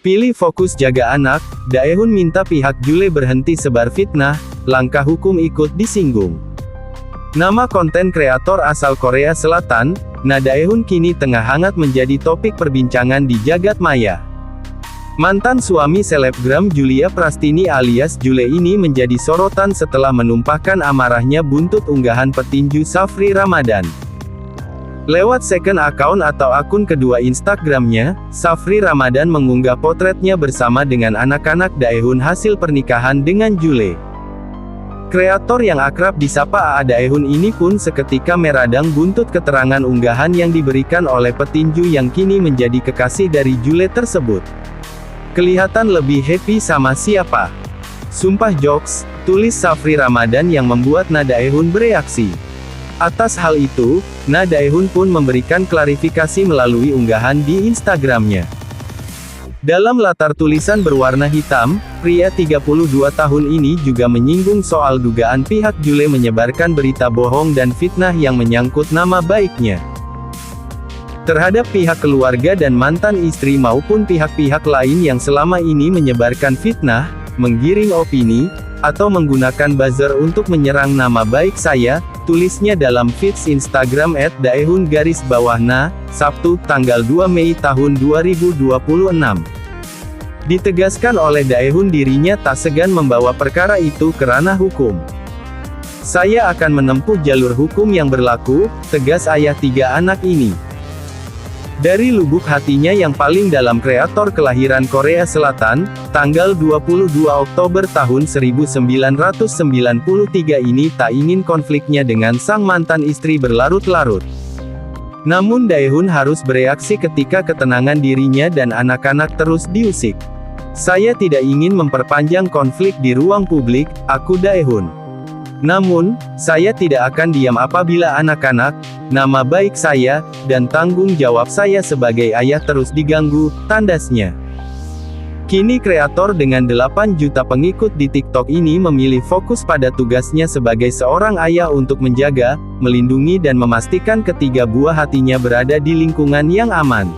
Pilih fokus jaga anak, Daehoon minta pihak Jule berhenti sebar fitnah, langkah hukum ikut disinggung. Nama konten kreator asal Korea Selatan, Na Daehoon kini tengah hangat menjadi topik perbincangan di jagat maya. Mantan suami selebgram Julia Prastini alias Jule ini menjadi sorotan setelah menumpahkan amarahnya buntut unggahan petinju Safri Ramadan. Lewat second account atau akun kedua Instagramnya, Safri Ramadan mengunggah potretnya bersama dengan anak-anak Daehoon hasil pernikahan dengan Jule. Kreator yang akrab disapa AA Daehoon ini pun seketika meradang buntut keterangan unggahan yang diberikan oleh petinju yang kini menjadi kekasih dari Jule tersebut. Kelihatan lebih happy sama siapa? Sumpah jokes, tulis Safri Ramadan yang membuat Na Daehoon bereaksi. Atas hal itu, Na Daehoon pun memberikan klarifikasi melalui unggahan di Instagramnya. Dalam latar tulisan berwarna hitam, pria 32 tahun ini juga menyinggung soal dugaan pihak Jule menyebarkan berita bohong dan fitnah yang menyangkut nama baiknya. Terhadap pihak keluarga dan mantan istri maupun pihak-pihak lain yang selama ini menyebarkan fitnah, menggiring opini, atau menggunakan buzzer untuk menyerang nama baik saya, tulisnya dalam feeds Instagram @daehoon_na, Sabtu, tanggal 2 Mei tahun 2026. Ditegaskan oleh Daehoon dirinya tak segan membawa perkara itu ke ranah hukum. Saya akan menempuh jalur hukum yang berlaku, tegas ayah 3 anak ini. Dari lubuk hatinya yang paling dalam, kreator kelahiran Korea Selatan, tanggal 22 Oktober tahun 1993 ini tak ingin konfliknya dengan sang mantan istri berlarut-larut. Namun Daehoon harus bereaksi ketika ketenangan dirinya dan anak-anak terus diusik. Saya tidak ingin memperpanjang konflik di ruang publik, aku Daehoon. Namun, saya tidak akan diam apabila anak-anak, nama baik saya, dan tanggung jawab saya sebagai ayah terus diganggu, tandasnya. Kini kreator dengan 8 juta pengikut di TikTok ini memilih fokus pada tugasnya sebagai seorang ayah untuk menjaga, melindungi dan memastikan ketiga buah hatinya berada di lingkungan yang aman.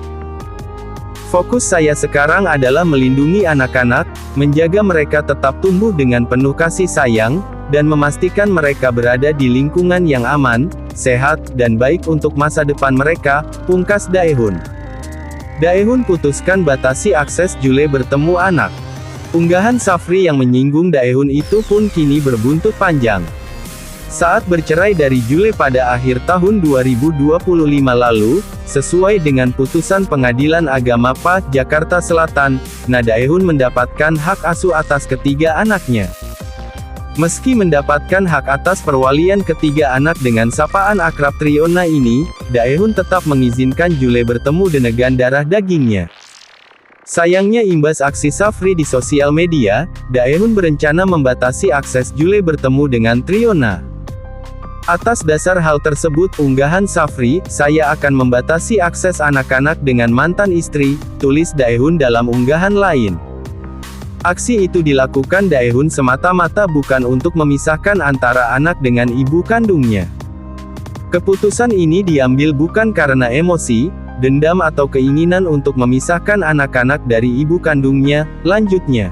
Fokus saya sekarang adalah melindungi anak-anak, menjaga mereka tetap tumbuh dengan penuh kasih sayang, dan memastikan mereka berada di lingkungan yang aman, sehat, dan baik untuk masa depan mereka, pungkas Daehoon. Daehoon putuskan batasi akses Jule bertemu anak. Unggahan Safri yang menyinggung Daehoon itu pun kini berbuntut panjang. Saat bercerai dari Jule pada akhir tahun 2025 lalu, sesuai dengan putusan Pengadilan Agama PA Jakarta Selatan, Na Daehoon mendapatkan hak asuh atas ketiga anaknya. Meski mendapatkan hak atas perwalian ketiga anak dengan sapaan akrab Triona ini, Daehoon tetap mengizinkan Jule bertemu dengan darah dagingnya. Sayangnya imbas aksi Safri di sosial media, Daehoon berencana membatasi akses Jule bertemu dengan Triona. Atas dasar hal tersebut unggahan Safri, saya akan membatasi akses anak-anak dengan mantan istri, tulis Daehoon dalam unggahan lain. Aksi itu dilakukan Daehoon semata-mata bukan untuk memisahkan antara anak dengan ibu kandungnya. Keputusan ini diambil bukan karena emosi, dendam atau keinginan untuk memisahkan anak-anak dari ibu kandungnya, lanjutnya.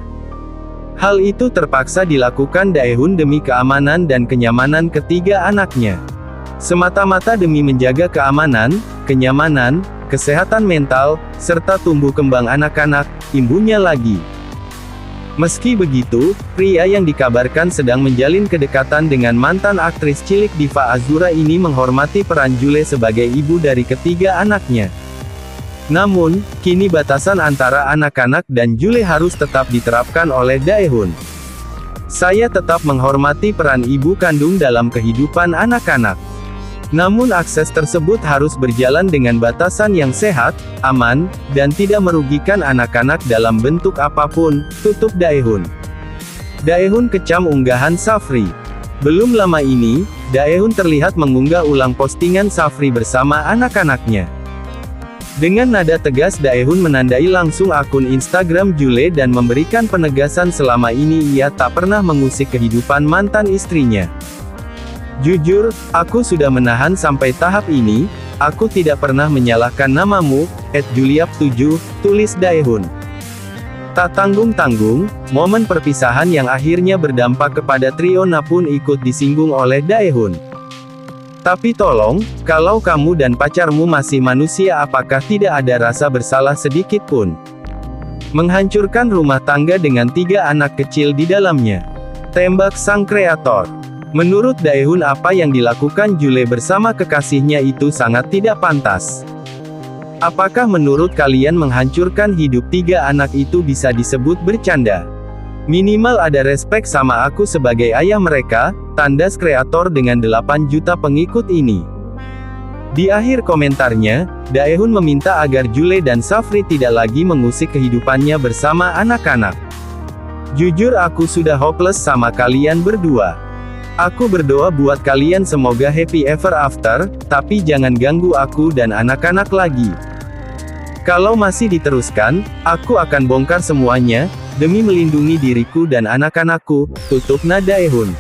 Hal itu terpaksa dilakukan Daehoon demi keamanan dan kenyamanan ketiga anaknya. Semata-mata demi menjaga keamanan, kenyamanan, kesehatan mental, serta tumbuh kembang anak-anak, imbunya lagi. Meski begitu, pria yang dikabarkan sedang menjalin kedekatan dengan mantan aktris cilik Diva Azura ini menghormati peran Jule sebagai ibu dari ketiga anaknya. Namun, kini batasan antara anak-anak dan Jule harus tetap diterapkan oleh Daehoon. Saya tetap menghormati peran ibu kandung dalam kehidupan anak-anak. Namun akses tersebut harus berjalan dengan batasan yang sehat, aman, dan tidak merugikan anak-anak dalam bentuk apapun, tutup Daehoon. Daehoon kecam unggahan Safri. Belum lama ini, Daehoon terlihat mengunggah ulang postingan Safri bersama anak-anaknya. Dengan nada tegas Daehoon menandai langsung akun Instagram Jule dan memberikan penegasan selama ini ia tak pernah mengusik kehidupan mantan istrinya. Jujur, aku sudah menahan sampai tahap ini, aku tidak pernah menyalahkan namamu, @juliap7, tulis Daehoon. Tak tanggung-tanggung, momen perpisahan yang akhirnya berdampak kepada trio Na pun ikut disinggung oleh Daehoon. Tapi tolong, kalau kamu dan pacarmu masih manusia, apakah tidak ada rasa bersalah sedikit pun? Menghancurkan rumah tangga dengan 3 anak kecil di dalamnya. Tembak sang kreator. Menurut Daehoon, apa yang dilakukan Jule bersama kekasihnya itu sangat tidak pantas. Apakah menurut kalian menghancurkan hidup 3 anak itu bisa disebut bercanda? Minimal ada respek sama aku sebagai ayah mereka, tandas kreator dengan 8 juta pengikut ini. Di akhir komentarnya, Daehoon meminta agar Jule dan Safri tidak lagi mengusik kehidupannya bersama anak-anak. Jujur aku sudah hopeless sama kalian berdua. Aku berdoa buat kalian semoga happy ever after, tapi jangan ganggu aku dan anak-anak lagi. Kalau masih diteruskan, aku akan bongkar semuanya, demi melindungi diriku dan anak-anakku, tutup Daehoon.